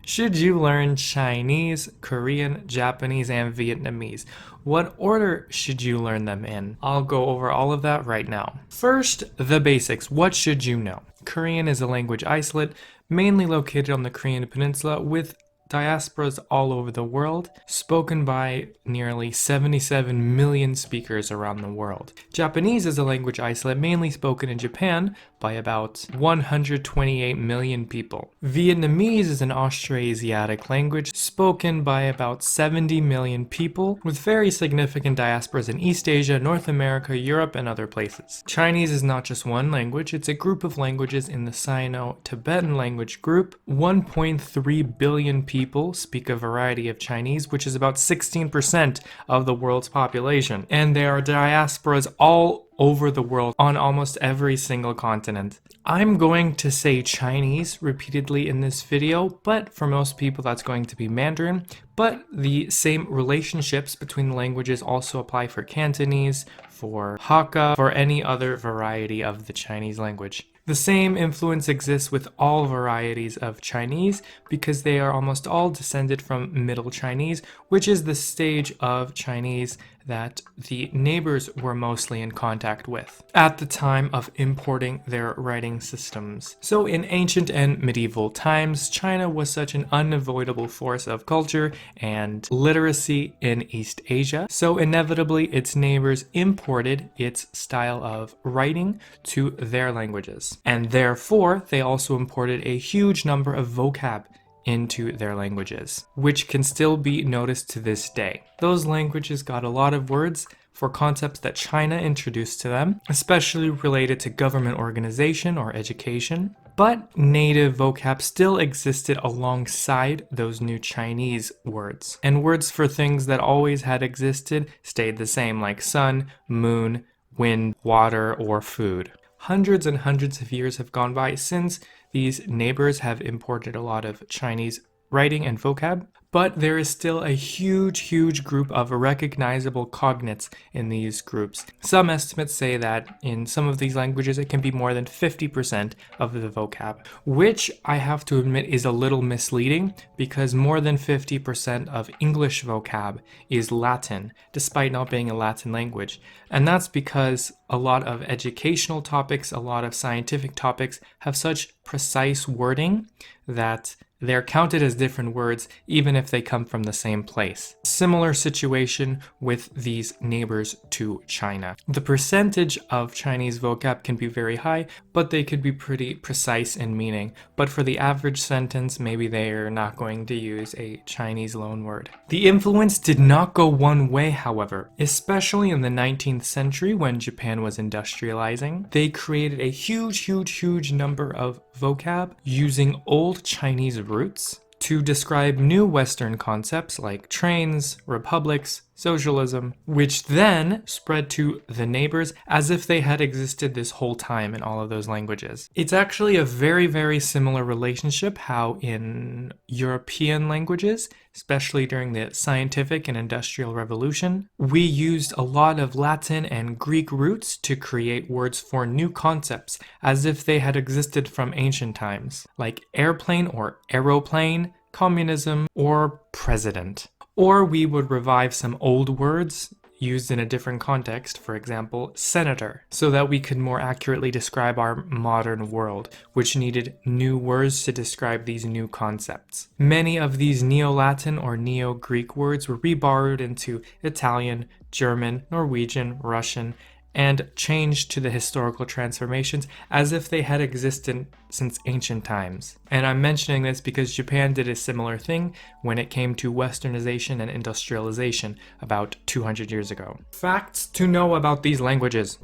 Should you learn Chinese, Korean, Japanese, and Vietnamese? What order should you learn them in? I'll go over all of that right now. First, the basics. What should you know? Korean is a language isolate, mainly located on the Korean peninsula with diasporas all over the world, spoken by nearly 77 million speakers around the world. Japanese is a language isolate mainly spoken in Japan by about 128 million people. Vietnamese is an Austroasiatic language spoken by about 70 million people, with very significant diasporas in East Asia, North America, Europe, and other places. Chinese is not just one language, it's a group of languages in the Sino-Tibetan language group. 1.3 billion people speak a variety of Chinese, which is about 16% of the world's population. And there are diasporas all over the world on almost every single continent. I'm going to say Chinese repeatedly in this video, but for most people that's going to be Mandarin. But the same relationships between the languages also apply for Cantonese, for Hakka, for any other variety of the Chinese language. The same influence exists with all varieties of Chinese because they are almost all descended from Middle Chinese, which is the stage of Chinese that the neighbors were mostly in contact with at the time of importing their writing systems. So in ancient and medieval times, China was such an unavoidable force of culture and literacy in East Asia. So inevitably, its neighbors imported its style of writing to their languages. And therefore, they also imported a huge number of vocab into their languages, which can still be noticed to this day. Those languages got a lot of words for concepts that China introduced to them, especially related to government organization or education. But native vocab still existed alongside those new Chinese words. And words for things that always had existed stayed the same, like sun, moon, wind, water, or food. Hundreds and hundreds of years have gone by since these neighbors have imported a lot of Chinese writing and vocab, but there is still a huge group of recognizable cognates in these groups. Some estimates say that in some of these languages it can be more than 50% of the vocab, which I have to admit is a little misleading because more than 50% of English vocab is Latin, despite not being a Latin language. And that's because a lot of educational topics, a lot of scientific topics have such precise wording that they're counted as different words even if they come from the same place. Similar situation with these neighbors to China. The percentage of Chinese vocab can be very high, but they could be pretty precise in meaning. But for the average sentence, maybe they're not going to use a Chinese loanword. The influence did not go one way, however, especially in the 19th century when Japan was industrializing. They created a huge number of vocab using old Chinese roots to describe new Western concepts like trains, republics, socialism, which then spread to the neighbors as if they had existed this whole time in all of those languages. It's actually a very similar relationship how in European languages, especially during the scientific and industrial revolution, we used a lot of Latin and Greek roots to create words for new concepts as if they had existed from ancient times, like airplane or aeroplane, communism, or president. Or we would revive some old words used in a different context, for example, senator, so that we could more accurately describe our modern world, which needed new words to describe these new concepts. Many of these Neo-Latin or Neo-Greek words were reborrowed into Italian, German, Norwegian, Russian, and changed to the historical transformations as if they had existed since ancient times. And I'm mentioning this because Japan did a similar thing when it came to westernization and industrialization about 200 years ago. Facts to know about these languages.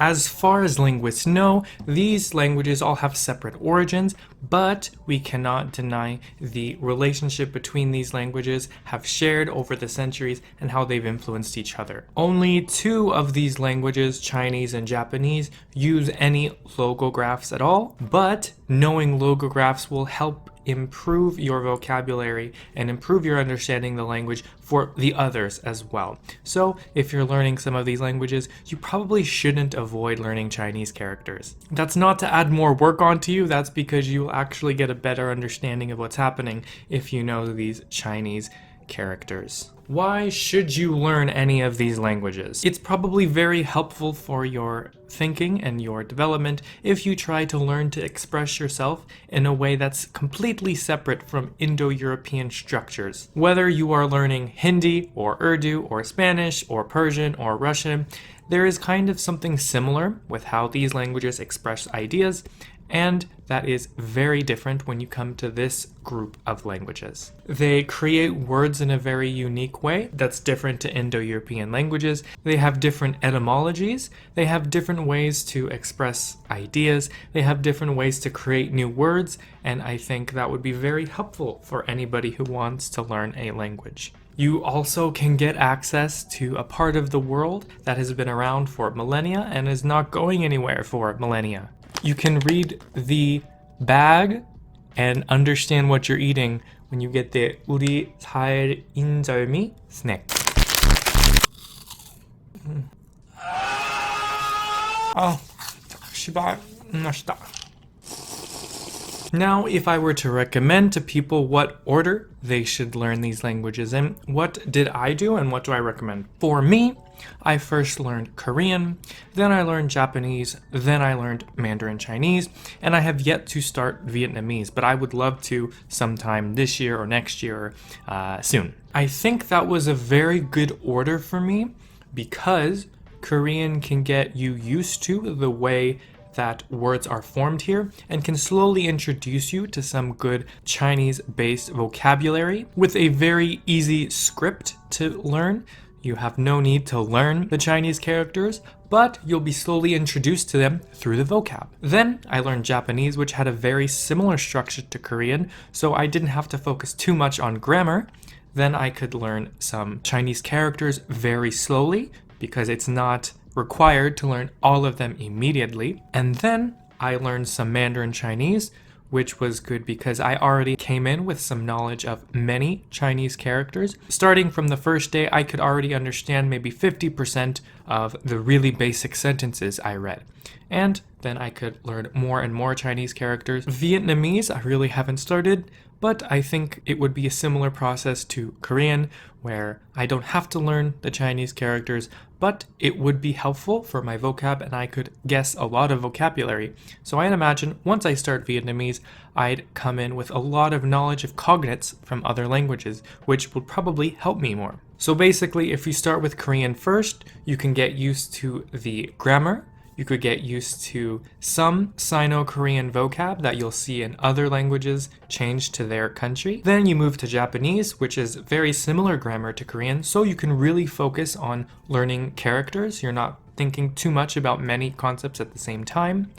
As far as linguists know, these languages all have separate origins, but we cannot deny the relationship between these languages have shared over the centuries and how they've influenced each other. Only two of these languages, Chinese and Japanese, use any logographs at all, but knowing logographs will help improve your vocabulary and improve your understanding the language for the others as well. So if you're learning some of these languages, you probably shouldn't avoid learning Chinese characters. That's not to add more work onto you, that's because you'll actually get a better understanding of what's happening if you know these Chinese characters. Why should you learn any of these languages? It's probably very helpful for your thinking and your development if you try to learn to express yourself in a way that's completely separate from Indo-European structures. Whether you are learning Hindi or Urdu or Spanish or Persian or Russian, there is kind of something similar with how these languages express ideas, and that is very different when you come to this group of languages. They create words in a very unique way that's different to Indo-European languages. They have different etymologies. They have different ways to express ideas. They have different ways to create new words, and I think that would be very helpful for anybody who wants to learn a language. You also can get access to a part of the world that has been around for millennia and is not going anywhere for millennia. You can read the bag and understand what you're eating when you get the 우리 살 인절미 snack. 맛있다. Now, if I were to recommend to people what order they should learn these languages in, what did I do and what do I recommend? For me, I first learned Korean, then I learned Japanese, then I learned Mandarin Chinese, and I have yet to start Vietnamese, but I would love to sometime this year or next year soon. I think that was a very good order for me because Korean can get you used to the way that words are formed here and can slowly introduce you to some good Chinese-based vocabulary with a very easy script to learn. You have no need to learn the Chinese characters, but you'll be slowly introduced to them through the vocab. Then I learned Japanese, which had a very similar structure to Korean, so I didn't have to focus too much on grammar. Then I could learn some Chinese characters very slowly because it's not required to learn all of them immediately. And then I learned some Mandarin Chinese, which was good because I already came in with some knowledge of many Chinese characters. Starting from the first day, I could already understand maybe 50% of the really basic sentences I read. And then I could learn more and more Chinese characters. Vietnamese, I really haven't started, but I think it would be a similar process to Korean, where I don't have to learn the Chinese characters, but it would be helpful for my vocab and I could guess a lot of vocabulary. So I'd imagine once I start Vietnamese, I'd come in with a lot of knowledge of cognates from other languages, which would probably help me more. So basically, if you start with Korean first, you can get used to the grammar. You could get used to some Sino-Korean vocab that you'll see in other languages changed to their country. Then you move to Japanese, which is very similar grammar to Korean, so you can really focus on learning characters. You're not thinking too much about many concepts at the same time.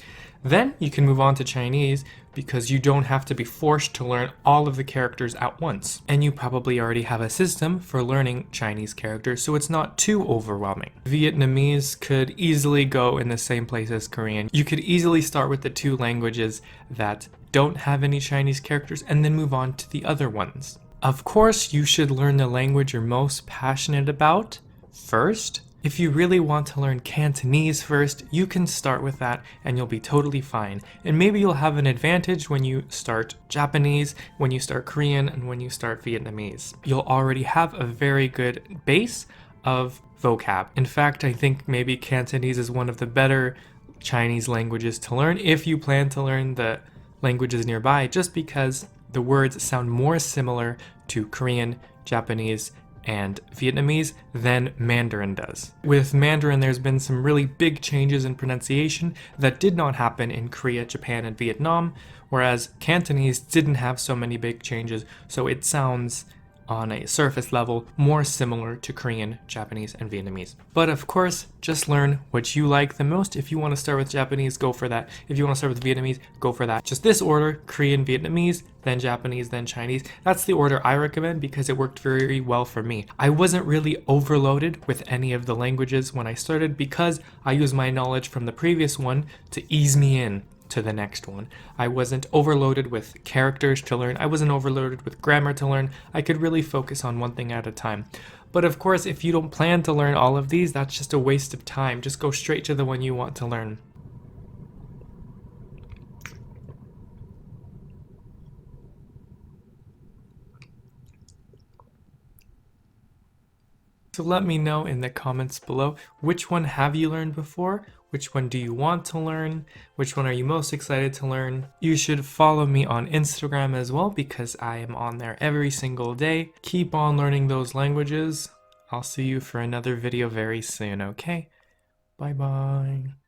Then you can move on to Chinese because you don't have to be forced to learn all of the characters at once. And you probably already have a system for learning Chinese characters, so it's not too overwhelming. Vietnamese could easily go in the same place as Korean. You could easily start with the two languages that don't have any Chinese characters and then move on to the other ones. Of course, you should learn the language you're most passionate about first. If you really want to learn Cantonese first, you can start with that and you'll be totally fine. And maybe you'll have an advantage when you start Japanese, when you start Korean, and when you start Vietnamese. You'll already have a very good base of vocab. In fact, I think maybe Cantonese is one of the better Chinese languages to learn if you plan to learn the languages nearby, just because the words sound more similar to Korean, Japanese, and Vietnamese than Mandarin does. With Mandarin, there's been some really big changes in pronunciation that did not happen in Korea, Japan, and Vietnam, whereas Cantonese didn't have so many big changes, so it sounds on a surface level more similar to Korean, Japanese, and Vietnamese. But of course, just learn what you like the most. If you want to start with Japanese, go for that. If you want to start with Vietnamese, go for that. Just this order: Korean, Vietnamese, then Japanese, then Chinese. That's the order I recommend because it worked very well for me. I wasn't really overloaded with any of the languages when I started because I used my knowledge from the previous one to ease me in to the next one. I wasn't overloaded with characters to learn. I wasn't overloaded with grammar to learn. I could really focus on one thing at a time. But of course, if you don't plan to learn all of these, that's just a waste of time. Just go straight to the one you want to learn. So let me know in the comments below, which one have you learned before? Which one do you want to learn? Which one are you most excited to learn? You should follow me on Instagram as well because I am on there every single day. Keep on learning those languages. I'll see you for another video very soon, okay? Bye bye.